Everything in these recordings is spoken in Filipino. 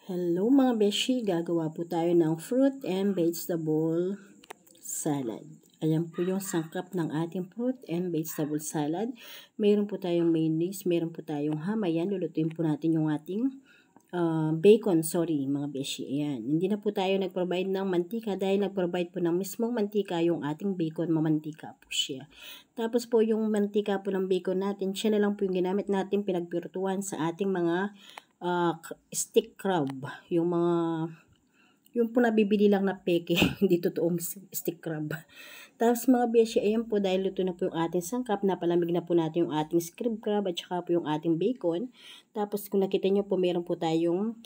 Hello mga beshi, gagawa po tayo ng fruit and vegetable salad. Ayan po yung sangkap ng ating fruit and vegetable salad. Mayroon po tayong mayonnaise, mayroon po tayong ham. Ayan, lulutuin po natin yung ating bacon, mga beshi. Ayan, hindi na po tayo nag-provide ng mantika dahil nag-provide po ng mismong mantika yung ating bacon, mamantika po siya. Tapos po yung mantika po ng bacon natin, siya na lang po yung ginamit natin pinagpirutuan sa ating mga stick crab, yung po nabibili lang na peke, hindi totoong stick crab. Tapos mga beshi, ayan po, dahil luto na po yung ating sangkap, napalamig na po natin yung ating scrib crab at saka po yung ating bacon. Tapos kung nakita nyo po, meron po tayong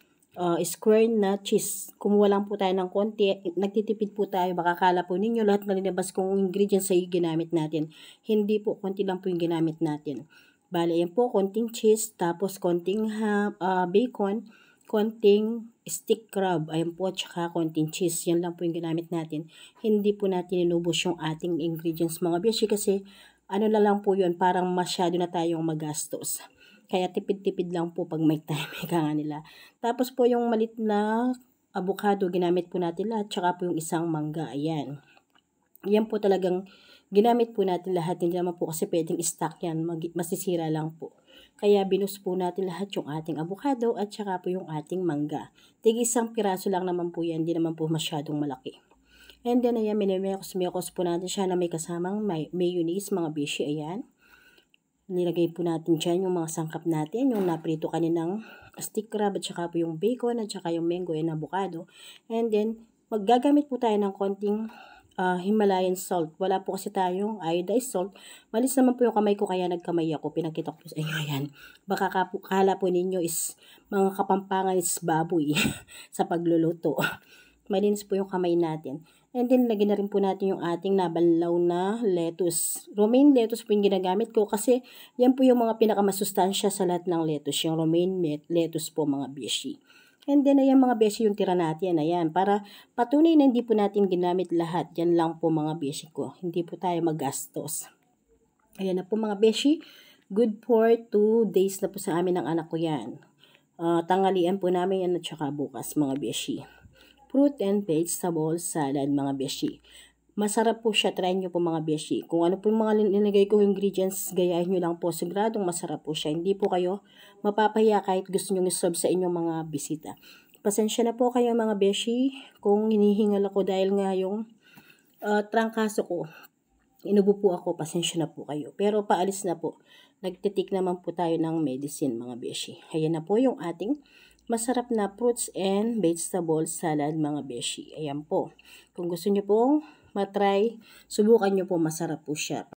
square na cheese. Kumuha lang po tayo ng konti, nagtitipid po tayo, baka kala po ninyo lahat na linabas kong ingredients ay ginamit natin. Hindi po, konti lang po yung ginamit natin. Bale, yan po, konting cheese, tapos konting bacon, konting stick crab, ayan po, at saka konting cheese. Yan lang po yung ginamit natin. Hindi po natin inubos yung ating ingredients mga beshi kasi ano na lang po yun, parang masyado na tayong magastos. Kaya tipid-tipid lang po pag may time, ika nga nila. Tapos po yung malit na avocado, ginamit po natin lahat, tsaka po yung isang mangga, ayan. Yan po talagang ginamit po natin lahat, hindi naman po kasi pwedeng stock yan, masisira lang po. Kaya binus po natin lahat yung ating avocado at saka po yung ating mangga. Tig-isang piraso lang naman po yan, hindi naman po masyadong malaki. And then ayan, minimekos po natin siya na may kasamang mayonnaise mga beshi, ayan. Nilagay po natin dyan yung mga sangkap natin, yung naprito kaninang stick crab at saka po yung bacon at saka yung mango and avocado. And then, maggagamit po tayo ng konting Himalayan salt. Wala po kasi tayong iodized salt. Malis naman po yung kamay ko kaya nagkamay ako. Pinakita ko sa inyo yan. Baka kala po ninyo is mga kapampangan is baboy sa pagluluto. Malinis po yung kamay natin. And then, lagyan na rin po natin yung ating nabanlaw na lettuce. Romaine lettuce po yung ginagamit ko kasi yan po yung mga pinakamasustansya sa lahat ng lettuce. Yung romaine lettuce po mga beshi. And then, ayan mga beshi yung tira natin. Ayan, para patunay na hindi po natin ginamit lahat. Yan lang po mga beshi ko. Hindi po tayo magastos. Ayan na po mga beshi. Good for 2 days na po sa amin ng anak ko yan. Tanghalian po namin yan at saka bukas mga beshi. Fruit and vegetable salad mga beshi. Masarap po siya, try nyo po mga beshi. Kung ano po yung mga linagay kong ingredients, gayahin nyo lang po. Siguradong masarap po siya. Hindi po kayo mapapahiya kahit gusto nyo isolve sa inyong mga bisita. Pasensya na po kayo mga beshi kung hinihingal ako dahil nga yung trangkaso ko. Inubo po ako, pasensya na po kayo. Pero paalis na po. Nagtitik naman po tayo ng medicine mga beshi. Ayan na po yung ating masarap na fruits and vegetable salad mga beshi. Ayan po. Kung gusto nyo pong matry, subukan nyo po, masarap po siya.